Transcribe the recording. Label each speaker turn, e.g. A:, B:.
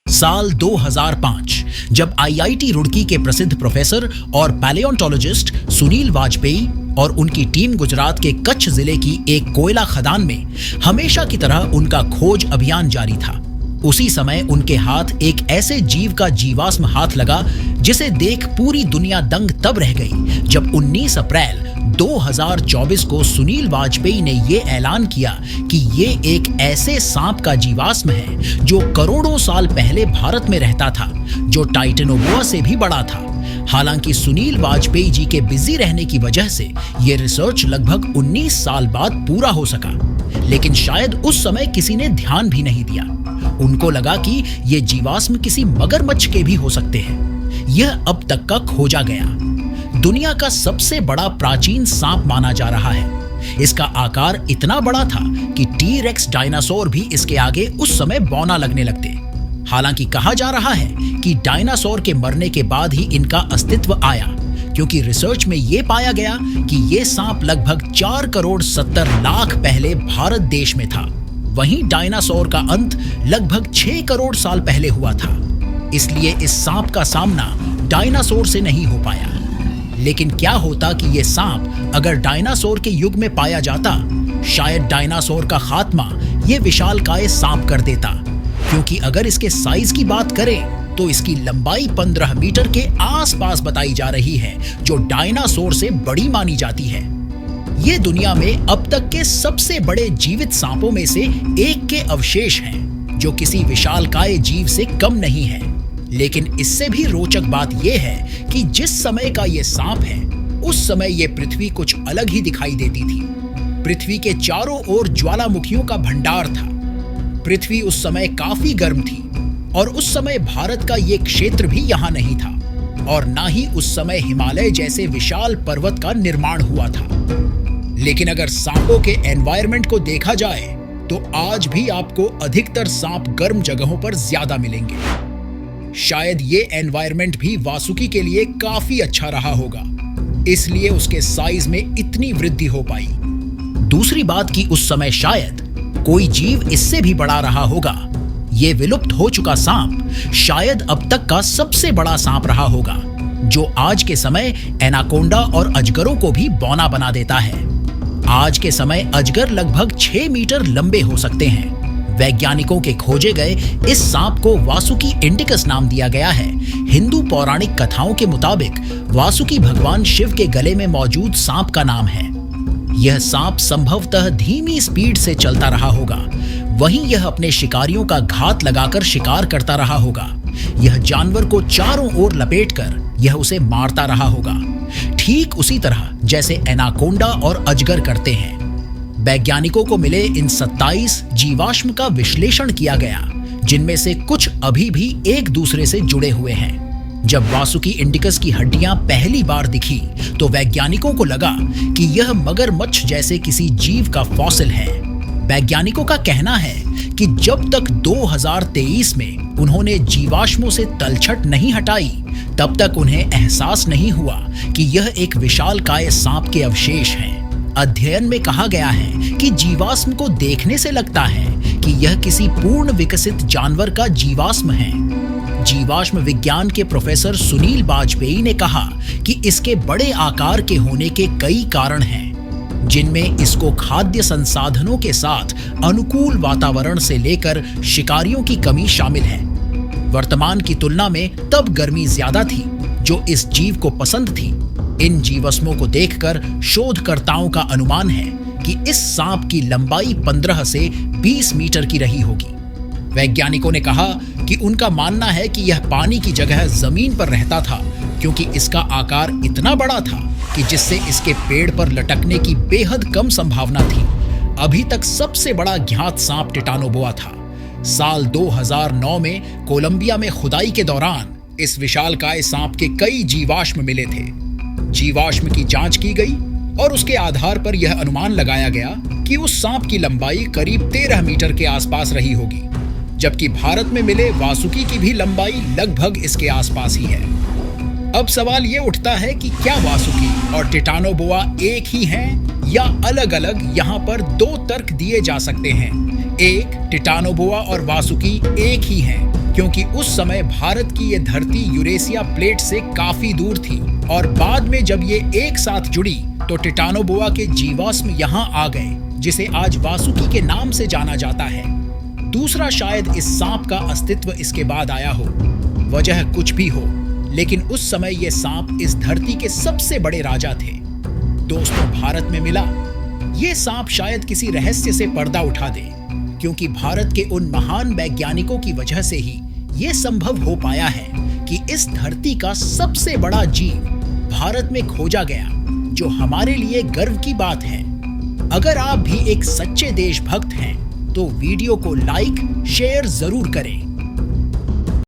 A: साल 2005 जब आईआईटी रुड़की के प्रसिद्ध प्रोफेसर और पैलियोंटोलॉजिस्ट सुनील वाजपेयी और उनकी टीम गुजरात के कच्छ जिले की एक कोयला खदान में हमेशा की तरह उनका खोज अभियान जारी था, उसी समय उनके हाथ एक ऐसे जीव का जीवाश्म हाथ लगा जिसे देख पूरी दुनिया दंग तब रह गई जब 19 अप्रैल 2024 को सुनील वाजपेयी ने यह ऐलान किया कि ये एक ऐसे सांप का जीवाश्म है जो करोड़ों साल पहले भारत में रहता था, जो टाइटेनोबोआ से भी बड़ा था। हालांकि सुनील वाजपेयी जी के बिजी रहने की वजह से ये रिसर्च लगभग 19 साल बाद पूरा हो सका, लेकिन शायद उस समय किसी ने ध्यान भी नहीं दिया। उनको लगा कि ये जीवाश्म किसी मगरमच्छ के भी हो सकते हैं। यह अब तक का खोजा गया दुनिया का सबसे बड़ा प्राचीन सांप माना जा रहा है। इसका आकार इतना बड़ा था कि टी-रेक्स डायनासोर भी इसके आगे उस समय बौना लगने लगते। हालांकि कहा जा रहा है कि डायनासोर के मरने के बाद ही इनका अस्तित्व आया, क्योंकि रिसर्च में यह पाया गया कि यह सांप लगभग 4 करोड़ 70 लाख पहले भारत देश में था। वहीं डायनासोर का अंत लगभग 6 करोड़ साल पहले हुआ था, इसलिए इस सांप का सामना डायनासोर से नहीं हो पाया। लेकिन क्या होता कि यह सांप अगर डायनासोर के युग में पाया जाता? शायद डायनासोर का खात्मा यह विशालकाय सांप कर देता, क्योंकि अगर इसके साइज की बात करें तो इसकी लंबाई 15 मीटर के आसपास बताई जा रही है, जो डायनासोर से बड़ी मानी जाती है। ये दुनिया में अब तक के सबसे बड़े जीवित सांपों में से एक के अवशेष हैं, जो किसी विशालकाय जीव से कम नहीं है। लेकिन इससे भी रोचक बात यह है कि जिस समय का यह सांप है, उस समय यह पृथ्वी कुछ अलग ही दिखाई देती थी। पृथ्वी के चारों ओर ज्वालामुखियों का भंडार था। पृथ्वी उस समय काफी गर्म थी और उस समय भारत का यह क्षेत्र भी यहाँ नहीं था, और ना ही उस समय हिमालय जैसे विशाल पर्वत का निर्माण हुआ था। लेकिन अगर सांपों के एनवायरनमेंट को देखा जाए तो आज भी आपको अधिकतर सांप गर्म जगहों पर ज्यादा मिलेंगे। शायद ये एनवायरनमेंट भी वासुकी के लिए काफी अच्छा रहा होगा, इसलिए उसके साइज में इतनी वृद्धि हो पाई। दूसरी बात कि उस समय शायद कोई जीव इससे भी बड़ा रहा होगा। ये विलुप्त हो चुका सांप शायद अब तक का सबसे बड़ा सांप रहा होगा, जो आज के समय एनाकोंडा और अजगरों को भी बौना बना देता है। आज के समय अजगर लगभग 6 मीटर लंबे हो सकते हैं। वैज्ञानिकों के खोजे गए इस सांप को वासुकी इंडिकस नाम दिया गया है। हिंदू पौराणिक कथाओं के मुताबिक वासुकी भगवान शिव के गले में मौजूद सांप का नाम है। यह सांप संभवतः धीमी स्पीड से चलता रहा होगा, वहीं यह अपने शिकारियों का घात लगाकर शिकार करता रहा होगा। यह जानवर को चारों ओर लपेटकर यह उसे मारता रहा होगा, ठीक उसी तरह जैसे एनाकोंडा और अजगर करते हैं। वैज्ञानिकों को मिले इन 27 जीवाश्म का विश्लेषण किया गया, जिनमें से कुछ अभी भी एक दूसरे से जुड़े हुए हैं। जब वासुकी इंडिकस की हड्डियां पहली बार दिखी तो वैज्ञानिकों को लगा कि यह मगरमच्छ जैसे किसी जीव का फॉसिल है। वैज्ञानिकों का कहना है कि जब तक 2023 में उन्होंने जीवाश्मों से तलछट नहीं हटाई, तब तक उन्हें एहसास नहीं हुआ कि यह एक विशालकाय सांप के अवशेष हैं। अध्ययन में कहा गया है कि जीवाश्म को देखने से लगता है कि यह किसी पूर्ण विकसित जानवर का जीवाश्म है। जीवाश्म विज्ञान के प्रोफेसर सुनील वाजपेयी ने कहा कि इसके बड़े आकार के होने के कई कारण हैं, जिनमें इसको खाद्य संसाधनों के साथ अनुकूल वातावरण से लेकर शिकारियों की कमी शामिल है। वर्तमान की तुलना में तब गर्मी ज्यादा थी, जो इस जीव को पसंद थी। इन जीवाश्मों को देखकर शोधकर्ताओं का अनुमान है कि इस सांप की लंबाई 15 से 20 मीटर की रही होगी। वैज्ञानिकों ने कहा कि उनका मानना है कि यह पानी की जगह जमीन पर रहता था, क्योंकि इसका आकार इतना बड़ा था कि जिससे इसके पेड़ पर लटकने की बेहद कम संभावना थी। अभी तक सबसे बड़ा ज्ञात सांप टिटानोबोआ था। साल 2009 में कोलंबिया में खुदाई के दौरान इस विशालकाय सांप के कई जीवाश्म मिले थे। जीवाश्म की जांच की गई और उसके आधार पर यह अनुमान लगाया गया कि उस सांप की लंबाई करीब 13 मीटर के आसपास रही होगी, जबकि भारत में मिले वासुकी की भी लंबाई लगभग इसके आसपास ही है। अब सवाल ये उठता है कि क्या वासुकी और टिटानोबोआ एक ही हैं या अलग अलग यहाँ पर दो तर्क दिए जा सकते हैं। एक, टिटानोबोआ और वासुकी एक ही हैं, क्योंकि उस समय भारत की ये धरती यूरेशिया प्लेट से काफी दूर थी और बाद में जब ये एक साथ जुड़ी तो टिटानोबोआ के जीवाश्म यहाँ आ गए, जिसे आज वासुकी के नाम से जाना जाता है। दूसरा, शायद इस सांप का अस्तित्व इसके बाद आया हो। वजह कुछ भी हो, लेकिन उस समय ये सांप इस धरती के सबसे बड़े राजा थे। दोस्तों, भारत में मिला ये सांप शायद किसी रहस्य से पर्दा उठा दे, क्योंकि भारत के उन महान वैज्ञानिकों की वजह से ही ये संभव हो पाया है कि इस धरती का सबसे बड़ा जीव भारत में खोजा गया, जो हमारे लिए गर्व की बात है। अगर आप भी एक सच्चे देशभक्त हैं तो वीडियो को लाइक शेयर जरूर करें।